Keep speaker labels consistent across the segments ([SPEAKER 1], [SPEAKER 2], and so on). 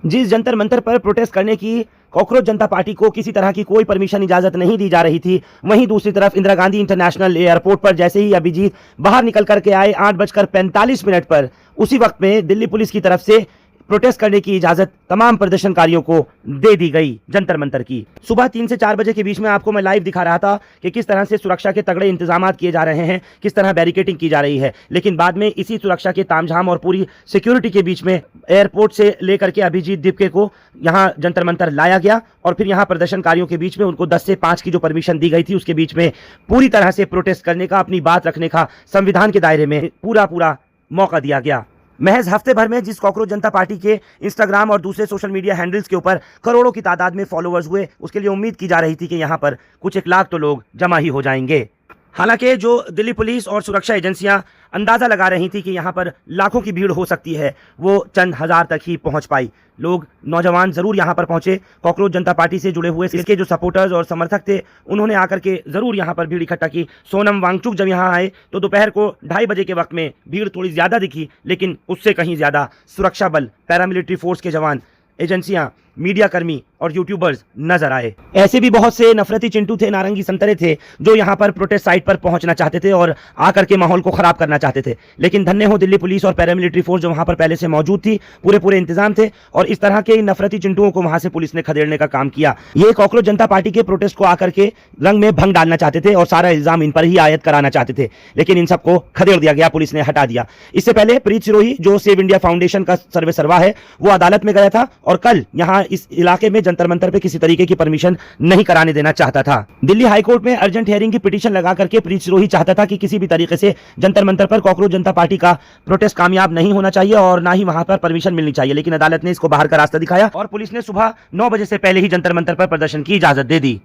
[SPEAKER 1] जिस जंतर मंतर पर प्रोटेस्ट करने की कॉकरोच जनता पार्टी को किसी तरह की कोई परमिशन इजाजत नहीं दी जा रही थी, वहीं दूसरी तरफ इंदिरा गांधी इंटरनेशनल एयरपोर्ट पर जैसे ही अभिजीत बाहर निकल करके आए 8:45 पर, उसी वक्त में दिल्ली पुलिस की तरफ से प्रोटेस्ट करने की इजाजत तमाम प्रदर्शनकारियों को दे दी गई जंतर मंतर की। सुबह 3 से 4 बजे के बीच में आपको मैं लाइव दिखा रहा था कि किस तरह से सुरक्षा के तगड़े इंतजाम किए जा रहे हैं, किस तरह बैरिकेडिंग की जा रही है, लेकिन बाद में इसी सुरक्षा के तामझाम और पूरी सिक्योरिटी के बीच में एयरपोर्ट से लेकर के अभिजीत दिपके को यहाँ जंतर मंतर लाया गया और फिर यहाँ प्रदर्शनकारियों के बीच में उनको 10 से 5 की जो परमिशन दी गई थी उसके बीच में पूरी तरह से प्रोटेस्ट करने का, अपनी बात रखने का संविधान के दायरे में पूरा मौका दिया गया। महज हफ्ते भर में जिस कॉकरोच जनता पार्टी के इंस्टाग्राम और दूसरे सोशल मीडिया हैंडल्स के ऊपर करोड़ों की तादाद में फॉलोअर्स हुए, उसके लिए उम्मीद की जा रही थी कि यहाँ पर कुछ 1 लाख तो लोग जमा ही हो जाएंगे। हालांकि जो दिल्ली पुलिस और सुरक्षा एजेंसियां अंदाजा लगा रही थी कि यहाँ पर लाखों की भीड़ हो सकती है, वो चंद हजार तक ही पहुंच पाई। लोग, नौजवान जरूर यहाँ पर पहुंचे, कॉकरोच जनता पार्टी से जुड़े हुए इसके जो सपोर्टर्स और समर्थक थे उन्होंने आकर के जरूर यहाँ पर भीड़ इकट्ठा की। सोनम वांगचुक जब यहाँ आए तो दोपहर को 2:30 बजे के वक्त में भीड़ थोड़ी ज्यादा दिखी, लेकिन उससे कहीं ज्यादा सुरक्षा बल, पैरामिलिट्री फोर्स के जवान, एजेंसियां, मीडिया कर्मी और यूट्यूबर्स नजर आए। ऐसे भी बहुत से नफरती चिंटू थे, नारंगी संतरे थे जो यहाँ पर प्रोटेस्ट साइट पर पहुंचना चाहते थे और आकर के माहौल को खराब करना चाहते थे, लेकिन धन्य हो दिल्ली पुलिस और पैरामिलिट्री फोर्स जो वहां पर पहले से मौजूद थी, पूरे इंतजाम थे और इस तरह के नफरती चिंटुओं को वहां से पुलिस ने खदेड़ने का काम किया। ये कॉकरोच जनता पार्टी के प्रोटेस्ट को आकर के रंग में भंग डालना चाहते थे और सारा इल्जाम इन पर ही आयद कराना चाहते थे, लेकिन इन सबको खदेड़ दिया गया, पुलिस ने हटा दिया। इससे पहले प्रीत सिरोही जो सेव इंडिया फाउंडेशन का सर्वे सर्वा है, वो अदालत में गया था और कल यहाँ इस इलाके में जंतर मंतर पे किसी तरीके की परमिशन नहीं कराने देना चाहता था। दिल्ली हाईकोर्ट में अर्जेंट हियरिंग की पिटीशन लगा करके प्रीत सिरोही चाहता था कि किसी भी तरीके से जंतर मंतर पर कॉकरोच जनता पार्टी का प्रोटेस्ट कामयाब नहीं होना चाहिए और ना ही वहां पर परमिशन मिलनी चाहिए, लेकिन अदालत ने इसको बाहर का रास्ता दिखाया और पुलिस ने सुबह 9 बजे से पहले ही जंतर मंतर पर प्रदर्शन की इजाजत दे दी।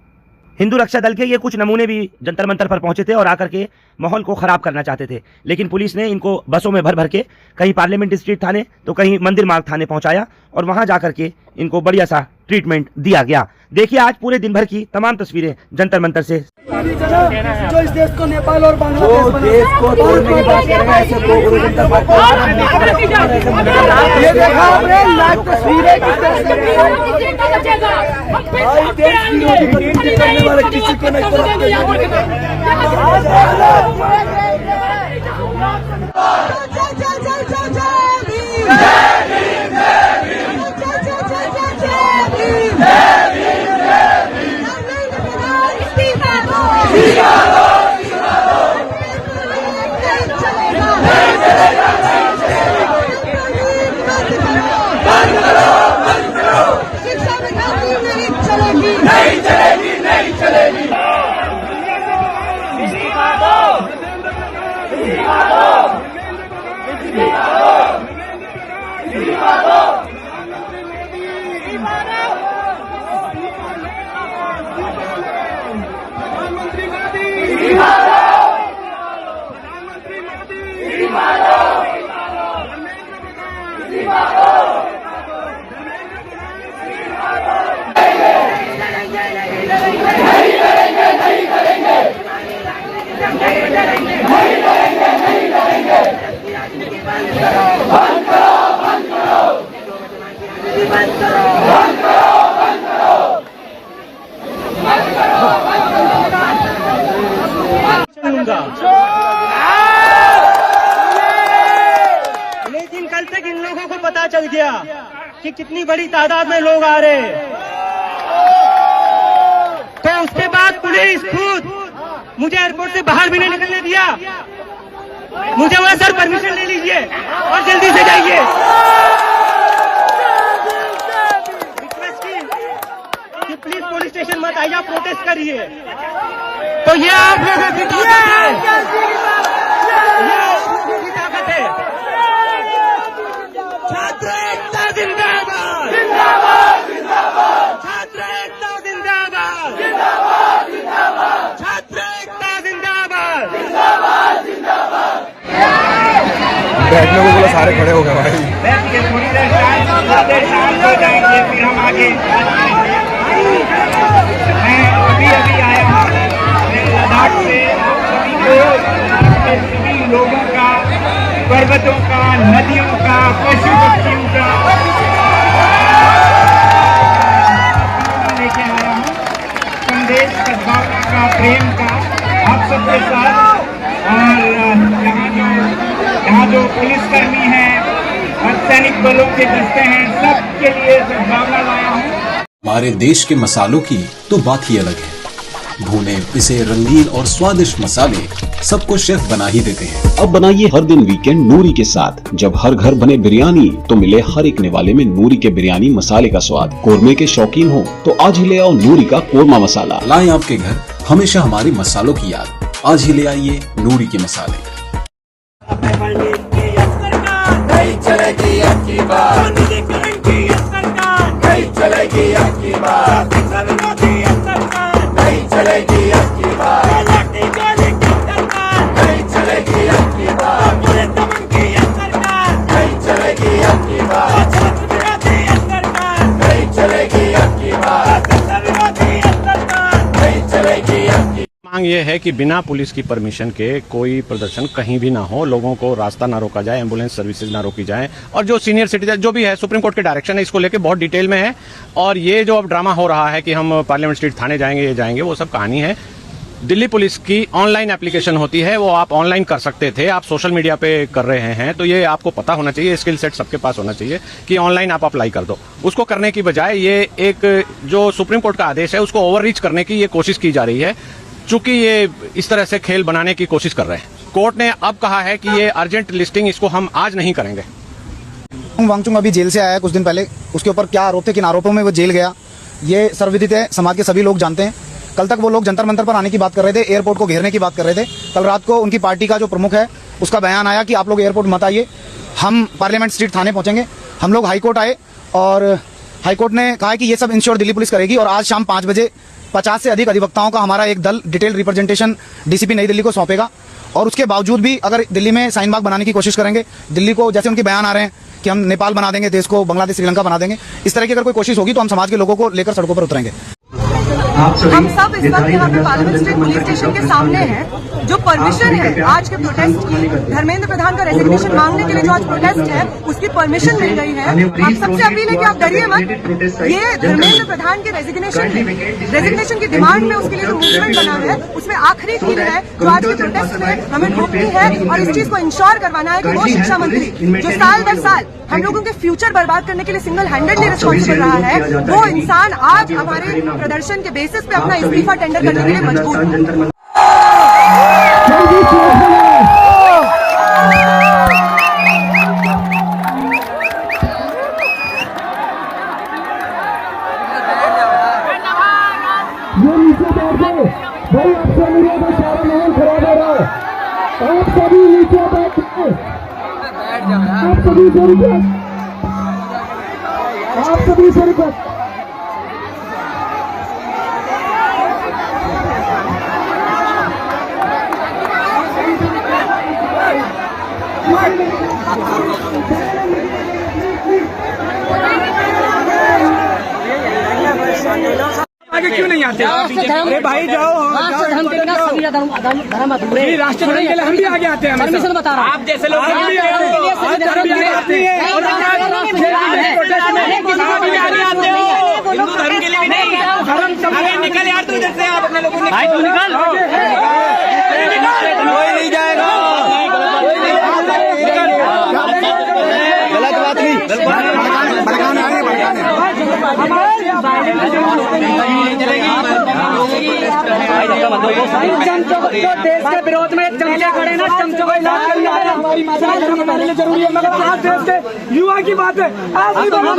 [SPEAKER 1] हिंदू रक्षा दल के ये कुछ नमूने भी जंतर मंतर पर पहुंचे थे और आकर के माहौल को खराब करना चाहते थे, लेकिन पुलिस ने इनको बसों में भर भर के कहीं पार्लियामेंट स्ट्रीट थाने तो कहीं मंदिर मार्ग थाने पहुंचाया और वहां जाकर के इनको बढ़िया सा ट्रीटमेंट दिया गया। देखिए आज पूरे दिन भर की तमाम तस्वीरें जंतर मंतर से।
[SPEAKER 2] जो इस देश को नेपाल और बांग्लादेश को तोड़ने की बात कर रहे हैं, ऐसे कॉकरोच जनता पार्टी ये देखा आपने लाइव तस्वीरें करने वाले किसी को नहीं
[SPEAKER 3] लेकिन कल तक इन लोगों को पता चल गया कि कितनी बड़ी तादाद में लोग आ रहे हैं, तो उसके बाद पुलिस खुद मुझे एयरपोर्ट से बाहर भी नहीं निकलने दिया। मुझे वहां सर परमिशन ले लीजिए और जल्दी से जाइए। रिक्वेस्ट की कि प्लीज पुलिस स्टेशन मत आइए, प्रोटेस्ट करिए। तो ये आप लोगों की ताकत है, छात्र एकता जिंदाबाद, जिंदाबाद जिंदाबाद, छात्र एकता जिंदाबाद, जिंदाबाद जिंदाबाद, छात्र एकता जिंदाबाद, जिंदाबाद जिंदाबाद।
[SPEAKER 4] बैठने को बोला, सारे खड़े हो गए भाई।
[SPEAKER 3] बैठ के थोड़ी देर शांत हो जाएंगे, फिर हम आगे। मैं अभी आया हूँ लद्दाख से, सभी लोगों का, पर्वतों का, नदियों का, पशु पक्षियों का
[SPEAKER 5] बच्चे डरते हैं, सबके लिए सद्भावना लाया हूँ।
[SPEAKER 6] हमारे देश के मसालों की तो बात ही अलग है। भुने पिसे रंगीन और स्वादिष्ट मसाले सबको शेफ बना ही देते हैं।
[SPEAKER 7] अब बनाइए हर दिन वीकेंड नूरी के साथ। जब हर घर बने बिरयानी तो मिले हर एक निवाले में नूरी के बिरयानी मसाले का स्वाद। कोरमे के शौकीन हो तो आज ही ले आओ नूरी का कोरमा मसाला।
[SPEAKER 6] लाएं आपके घर हमेशा हमारे मसालों की याद। आज ही ले आइए नूरी के मसाले।
[SPEAKER 2] नहीं चलेगी अब की बात, नहीं चलेगी अब की बात, नहीं चलेगी अब की बात, नहीं चलेगी अब की बात, नहीं चलेगी अब की बात, नहीं चलेगी अब की बात, नहीं चलेगी अब की।
[SPEAKER 8] मांग ये है कि बिना पुलिस की परमिशन के कोई प्रदर्शन कहीं भी ना हो, लोगों को रास्ता ना रोका जाए, एम्बुलेंस सर्विसेज ना रोकी जाए, और जो सीनियर सिटीजन जो भी है, सुप्रीम कोर्ट के डायरेक्शन है इसको लेके बहुत डिटेल में है। और ये जो अब ड्रामा हो रहा है कि हम पार्लियामेंट स्ट्रीट थाने जाएंगे, ये जाएंगे, वो सब कहानी है। दिल्ली पुलिस की ऑनलाइन एप्लीकेशन होती है, वो आप ऑनलाइन कर सकते थे, आप सोशल मीडिया पे कर रहे हैं, तो ये आपको पता होना चाहिए, स्किल सेट सबके पास होना चाहिए कि ऑनलाइन आप अप्लाई कर दो। उसको करने की बजाय ये एक जो सुप्रीम कोर्ट का आदेश है उसको ओवररीच करने की ये कोशिश की जा रही है, चूंकि ये इस तरह से खेल बनाने की कोशिश कर रहे हैं। कोर्ट ने अब कहा है कि ये अर्जेंट लिस्टिंग इसको हम आज नहीं करेंगे।
[SPEAKER 9] वांगचुक अभी जेल से आया कुछ दिन पहले, उसके ऊपर क्या आरोप थे, किन आरोपों में वो जेल गया, ये सर्वविदित है, समाज के सभी लोग जानते हैं। कल तक वो लोग जंतर मंतर पर आने की बात कर रहे थे, एयरपोर्ट को घेरने की बात कर रहे थे। कल रात को उनकी पार्टी का जो प्रमुख है उसका बयान आया कि आप लोग एयरपोर्ट मत आइए, हम पार्लियामेंट स्ट्रीट थाने पहुंचेंगे। हम लोग हाईकोर्ट आए और हाईकोर्ट ने कहा कि ये सब इंश्योर दिल्ली पुलिस करेगी, और आज शाम 5 बजे 50 से अधिक अधिवक्ताओं का हमारा एक दल डिटेल रिप्रेजेंटेशन डीसीपी नई दिल्ली को सौंपेगा। और उसके बावजूद भी अगर दिल्ली में शाहीन बाग बनाने की कोशिश करेंगे, दिल्ली को जैसे उनके बयान आ रहे हैं कि हम नेपाल बना देंगे, देश को बांग्लादेश श्रीलंका बना देंगे, इस तरह की अगर कोई कोशिश होगी तो हम समाज के लोगों को लेकर सड़कों पर उतरेंगे।
[SPEAKER 10] हम सब इस वक्त यहाँ पे पार्लियामेंट स्ट्रीट पुलिस स्टेशन के सामने हैं। जो परमिशन है आज के प्रोटेस्ट की, धर्मेंद्र प्रधान का रेजिग्नेशन मांगने के लिए जो आज प्रोटेस्ट है उसकी परमिशन मिल गई है। हम सबसे अपील है कि आप डरिए मत। ये धर्मेंद्र प्रधान के रेजिग्नेशन की डिमांड में उसके लिए जो मूवमेंट बना है उसमें आखिरी चीज है जो आज के प्रोटेस्ट में हमें रोकनी है, और इस चीज को इंश्योर करवाना है कि वो शिक्षा मंत्री जो साल दर साल हम लोगों के फ्यूचर बर्बाद करने के लिए सिंगल हैंडेडली रिस्पॉन्सिबल रहा है, वो इंसान आज हमारे प्रदर्शन के बेसिस पे अपना इस्तीफा टेंडर करने के लिए मजबूर है।
[SPEAKER 2] आप सभी नीचे बैठिए, आप सभी शरीकत, आप सभी शरीकत।
[SPEAKER 5] आगे क्यों नहीं आते? अरे भाई जाओ, राष्ट्र धर्म के लिए हम भी आगे आते हैं। परमिशन बता रहा हूँ, आप जैसे लोग आगे आते हो, हिंदू धर्म के लिए भी नहीं, धर्म निकल यार, तू जैसे आप अपने लोगों भाई तू निकल, कोई नहीं जाएगा, गलत बात नहीं,
[SPEAKER 3] देश के विरोध में चमचे खड़े ना, चमचों को
[SPEAKER 2] हमारी हमारे लिए जरूरी है, मगर आज देश के युवा की बात है। आज भी हम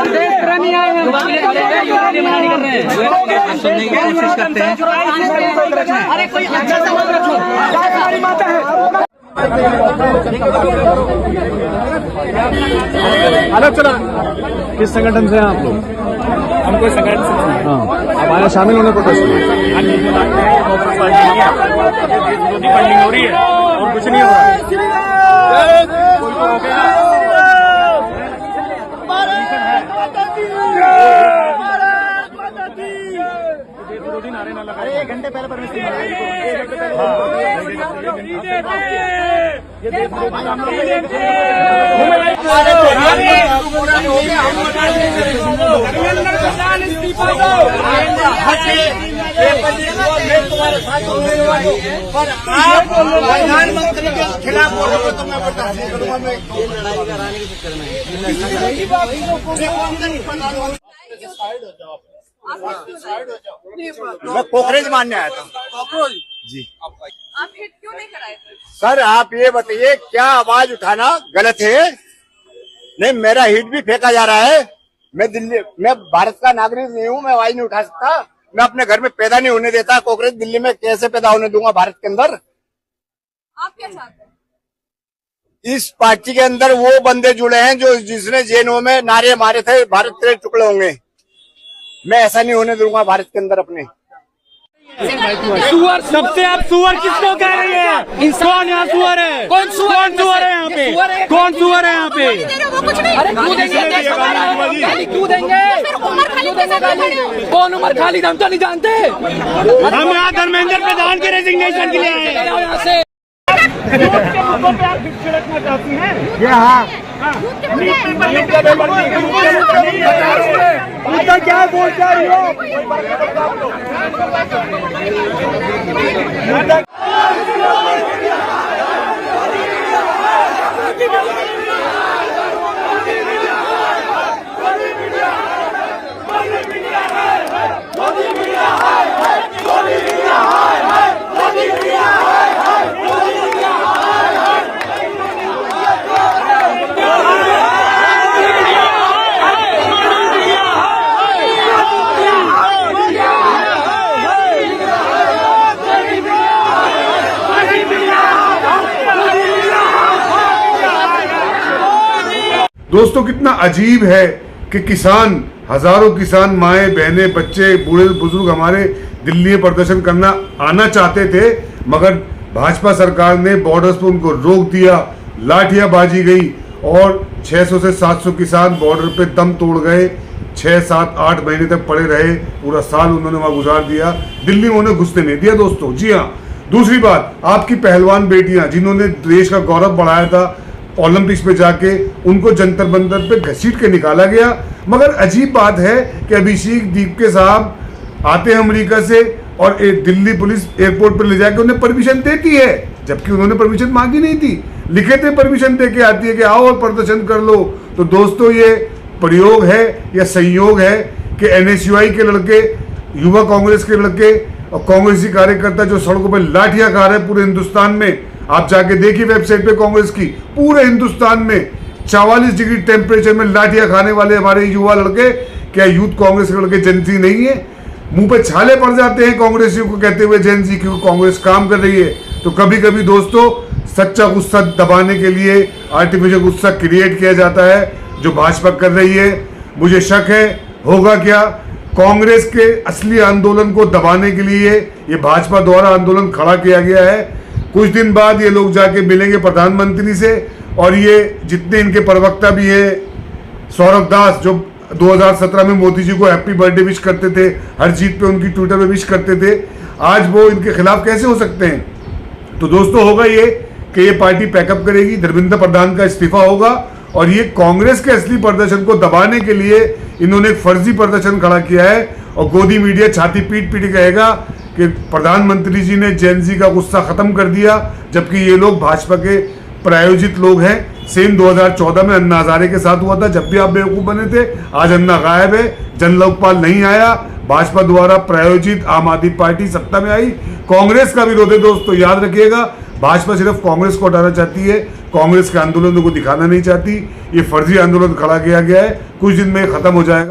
[SPEAKER 2] देश प्रेमी आए हैं, कोशिश करते हैं। अरे कोई अच्छा सवाल रखो, हमारी माता है।
[SPEAKER 4] अलग चला, किस संगठन से हैं आप लोग?
[SPEAKER 5] हम कोई संगठन से,
[SPEAKER 4] हाँ, अब आए शामिल होने प्रोटेस्ट में।
[SPEAKER 5] विरोधी फंडिंग हो रही है और कुछ नहीं हो रहा है। कोई को रोकेगा? विरोधी नारे ना लगाए। 1 घंटे पहले परमिशन, 1 घंटे
[SPEAKER 2] प्रधानमंत्री के खिलाफ बोलोगे तो मैं बर्दाश्त नहीं करूंगा। मैं कोकरेज मानने आया था जी।
[SPEAKER 10] आप हिट क्यों नहीं कराए थे?
[SPEAKER 2] सर आप ये बताइए, क्या आवाज उठाना गलत है? नहीं, मेरा हिट भी फेंका जा रहा है। मैं भारत का नागरिक नहीं हूँ, मैं आवाज नहीं उठा सकता। मैं अपने घर में पैदा नहीं होने देता। कोकरेज दिल्ली में कैसे पैदा होने दूंगा भारत के अंदर?
[SPEAKER 10] आप क्या चाहते हैं?
[SPEAKER 2] इस पार्टी के अंदर वो बंदे जुड़े हैं जो जिसने जेएनयू में नारे मारे थे, भारत तेरे टुकड़े होंगे। मैं ऐसा नहीं होने दूंगा भारत के अंदर अपने।
[SPEAKER 5] सुअर, सबसे आप सुअर किसको कह रही है? कौन यहाँ सुअर है? कौन सुअर है यहाँ पे? कौन सुअर है यहाँ पे?
[SPEAKER 10] अरे क्यों देंगे?
[SPEAKER 5] क्यों देंगे? कौन उमर खालिद? हम तो नहीं जानते। हम यहाँ धर्मेंद्र प्रधान के रेजिग्नेशन के लिए आए हैं यहाँ से।
[SPEAKER 2] क्या बोल रही हो?
[SPEAKER 11] दोस्तों कितना अजीब है कि किसान, हजारों किसान, माएँ बहनें, बच्चे, बूढ़े बुजुर्ग हमारे दिल्ली में प्रदर्शन करना आना चाहते थे, मगर भाजपा सरकार ने बॉर्डर्स पर उनको रोक दिया, लाठियां बाजी गई और 600 से 700 किसान बॉर्डर पे दम तोड़ गए। 6, 7, 8 महीने तक पड़े रहे, पूरा साल उन्होंने वहां गुजार दिया। दिल्ली में उन्हें घुसने नहीं दिया दोस्तों। जी हाँ, दूसरी बात, आपकी पहलवान बेटियां जिन्होंने देश का गौरव बढ़ाया था ओलंपिक्स में जाके, उनको जंतर मंतर पे घसीट के निकाला गया। मगर अजीब बात है कि अभिषेक दीपके साहब आते हैं अमेरिका से और दिल्ली पुलिस एयरपोर्ट पर ले जाके उन्हें परमिशन देती है, जबकि उन्होंने परमिशन मांगी नहीं थी। लिखे थे परमिशन दे के आती है कि आओ और प्रदर्शन कर लो। तो दोस्तों ये प्रयोग है या संयोग है कि NSUI के लड़के, युवा कांग्रेस के लड़के और कांग्रेसी कार्यकर्ता जो सड़कों पर लाठियां खा रहे हैं पूरे हिंदुस्तान में। आप जाके देखिए वेबसाइट पे कांग्रेस की, पूरे हिंदुस्तान में 44 डिग्री टेम्परेचर में लाठियां खाने वाले हमारे युवा लड़के, क्या यूथ कांग्रेस के लड़के जेनजी नहीं है? मुंह पे छाले पड़ जाते हैं कांग्रेसियों को कहते हुए जेनजी, क्योंकि कांग्रेस काम कर रही है। तो कभी कभी दोस्तों सच्चा गुस्सा दबाने के लिए आर्टिफिशियल गुस्सा क्रिएट किया जाता है, जो भाजपा कर रही है। मुझे शक है होगा क्या, कांग्रेस के असली आंदोलन को दबाने के लिए ये भाजपा द्वारा आंदोलन खड़ा किया गया है। कुछ दिन बाद ये लोग जाके मिलेंगे प्रधानमंत्री से, और ये जितने इनके प्रवक्ता भी है, सौरभ दास जो 2017 में मोदी जी को हैप्पी बर्थडे विश करते थे, हर जीत पे उनकी ट्विटर पे विश करते थे, आज वो इनके खिलाफ कैसे हो सकते हैं? तो दोस्तों होगा ये कि ये पार्टी पैकअप करेगी, धर्मेंद्र प्रधान का इस्तीफा होगा, और ये कांग्रेस के असली प्रदर्शन को दबाने के लिए इन्होंने एक फर्जी प्रदर्शन खड़ा किया है। और गोदी मीडिया छाती पीट पीट कहेगा कि प्रधानमंत्री जी ने जेनजी का गुस्सा खत्म कर दिया, जबकि ये लोग भाजपा के प्रायोजित लोग हैं। सेम 2014 में अन्ना हजारे के साथ हुआ था, जब भी आप बेवकूफ बने थे। आज अन्ना गायब है, जन लोकपाल नहीं आया, भाजपा द्वारा प्रायोजित आम आदमी पार्टी सत्ता में आई। कांग्रेस का विरोध है दोस्तों, याद रखिएगा। भाजपा सिर्फ कांग्रेस को हटाना चाहती है, कांग्रेस के आंदोलनों को दिखाना नहीं चाहती। ये फर्जी आंदोलन खड़ा किया गया है, कुछ दिन में खत्म हो जाएगा।